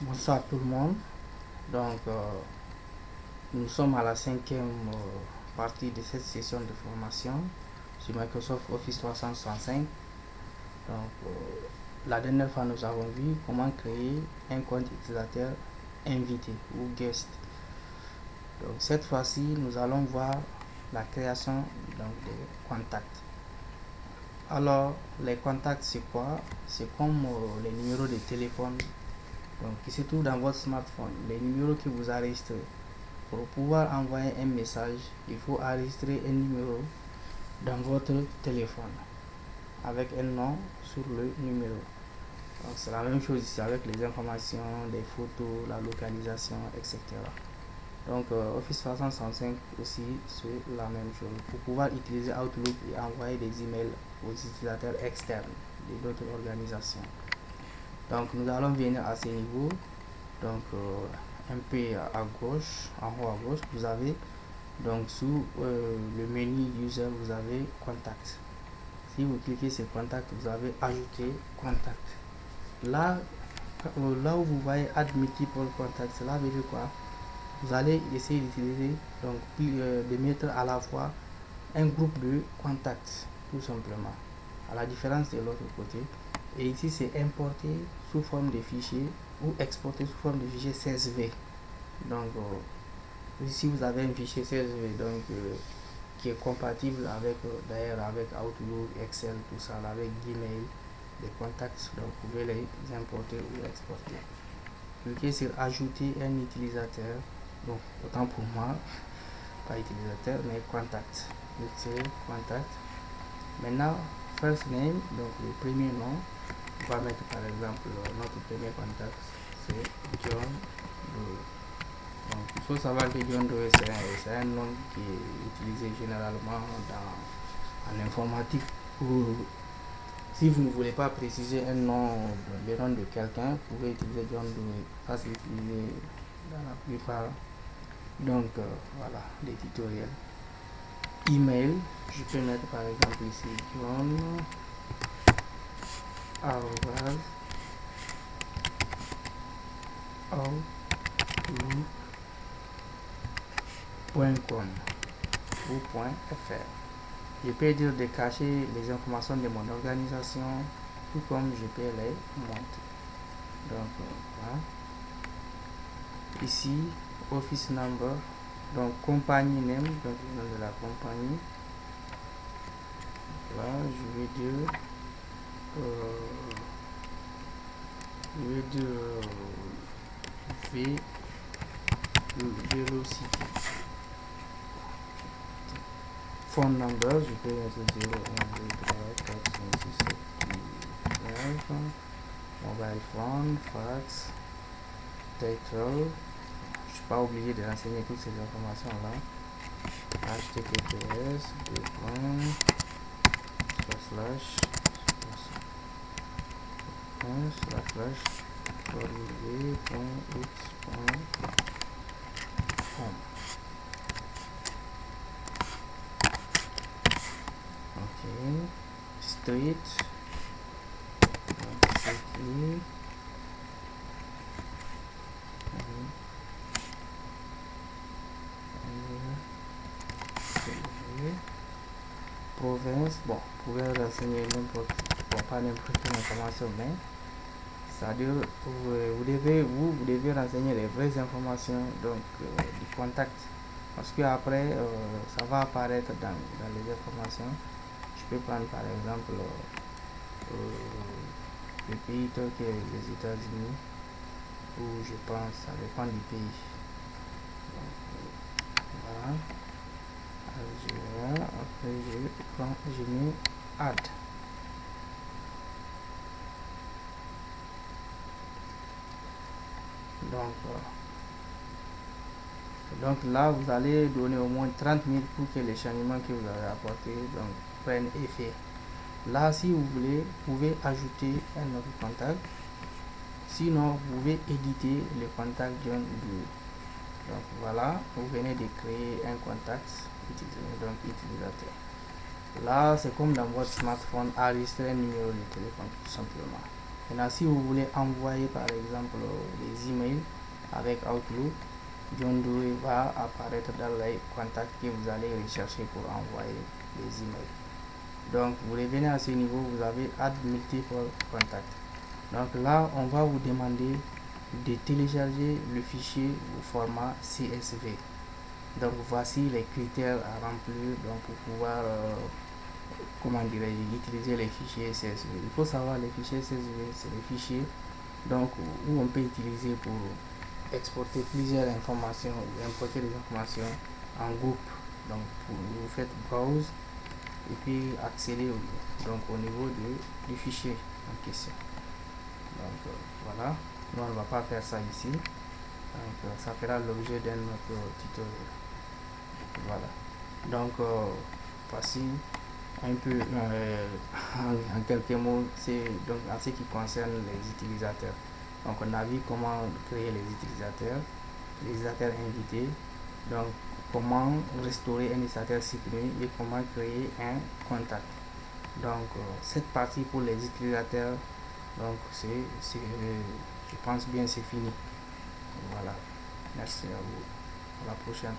Bonsoir tout le monde. Donc, nous sommes à la cinquième partie de cette session de formation sur Microsoft Office 365. Donc, la dernière fois, nous avons vu comment créer un compte utilisateur invité ou guest. Donc, cette fois-ci, nous allons voir la création des contacts. Alors, les contacts, c'est quoi? C'est comme les numéros de téléphone qui se trouvent dans votre smartphone, les numéros que vous enregistrez. Pour pouvoir envoyer un message, il faut enregistrer un numéro dans votre téléphone avec un nom sur le numéro. Donc c'est la même chose ici avec les informations, des photos, la localisation, etc. Donc Office 365 aussi c'est la même chose. Pour pouvoir utiliser Outlook et envoyer des emails aux utilisateurs externes d'autres organisations. Donc nous allons venir à ce niveau. Donc un peu à gauche, en haut à gauche, vous avez donc sous le menu user, vous avez contact. Si vous cliquez sur contact, vous avez ajouté contact. Là, là où vous voyez add multiple contacts, cela veut dire quoi? Vous allez essayer d'utiliser donc de mettre à la fois un groupe de contacts, tout simplement, à la différence de l'autre côté. Et ici, c'est importer sous forme de fichier ou exporter sous forme de fichier CSV. Donc, ici, vous avez un fichier CSV qui est compatible avec, d'ailleurs, avec Outlook, Excel, tout ça, avec Gmail, les contacts. Donc, vous pouvez les importer ou exporter. Cliquez sur ajouter un utilisateur. Donc, autant pour moi, pas utilisateur, mais contact. Cliquez sur contact. Maintenant, first name, donc le premier nom. On va mettre par exemple notre premier contact, c'est John Doe. Donc, il faut savoir que John Doe, c'est un nom qui est utilisé généralement en informatique. Si vous ne voulez pas préciser un nom, le nom de quelqu'un, vous pouvez utiliser John Doe. Ça, c'est utilisé dans la plupart. Donc, voilà, les tutoriels. Email, je peux mettre par exemple ici John outlook.com ou .fr. Je peux dire de cacher les informations de mon organisation, tout comme je peux les montrer. Donc, voilà. Ici, office number, donc compagnie name, donc le nom de la compagnie. Là, je vais dire Velocity. Phone number, je peux mettre 0, 1, 2, 3, 4, 5, 6, 7, 8, 9. Mobile phone, fax, title. Je suis pas obligé de renseigner toutes ces informations là. HTTPS www.x.com. Ok, street, city, province. Bon, vous pouvez renseigner n'importe, bon, pas n'importe quelle information, mais c'est-à-dire vous devez renseigner les vraies informations donc du contact, parce que après ça va apparaître dans les informations. Je peux prendre par exemple le pays tel que les États-Unis, ou je pense, ça dépend du pays. Donc, voilà. Après je mets add. Donc là, vous allez donner au moins 30 000 pour que les changements que vous avez apportés prennent effet. Là, si vous voulez, vous pouvez ajouter un autre contact. Sinon, vous pouvez éditer le contact John Doe. Donc voilà, vous venez de créer un contact utilisateur. Là, c'est comme dans votre smartphone, enregistrer un numéro de téléphone tout simplement. Maintenant, si vous voulez envoyer par exemple des emails avec Outlook, John Doe va apparaître dans les contacts que vous allez rechercher pour envoyer les emails. Donc, vous revenez à ce niveau, vous avez Add Multiple Contacts. Donc là, on va vous demander de télécharger le fichier au format CSV. Donc voici les critères à remplir donc, pour pouvoir utiliser les fichiers CSV. Il faut savoir les fichiers CSV, c'est les fichiers donc, où on peut utiliser pour exporter plusieurs informations ou importer des informations en groupe. Donc vous faites browse et puis accéder donc, au niveau du fichier en question. Donc voilà, nous on ne va pas faire ça ici. Donc ça fera l'objet d'un autre tutoriel. Voilà. Donc voici un peu en quelques mots, c'est donc en ce qui concerne les utilisateurs. Donc on a vu comment créer les utilisateurs invités, donc comment restaurer un utilisateur supprimé et comment créer un contact. Donc cette partie pour les utilisateurs, donc je pense bien c'est fini. Voilà. Merci à vous. À la prochaine.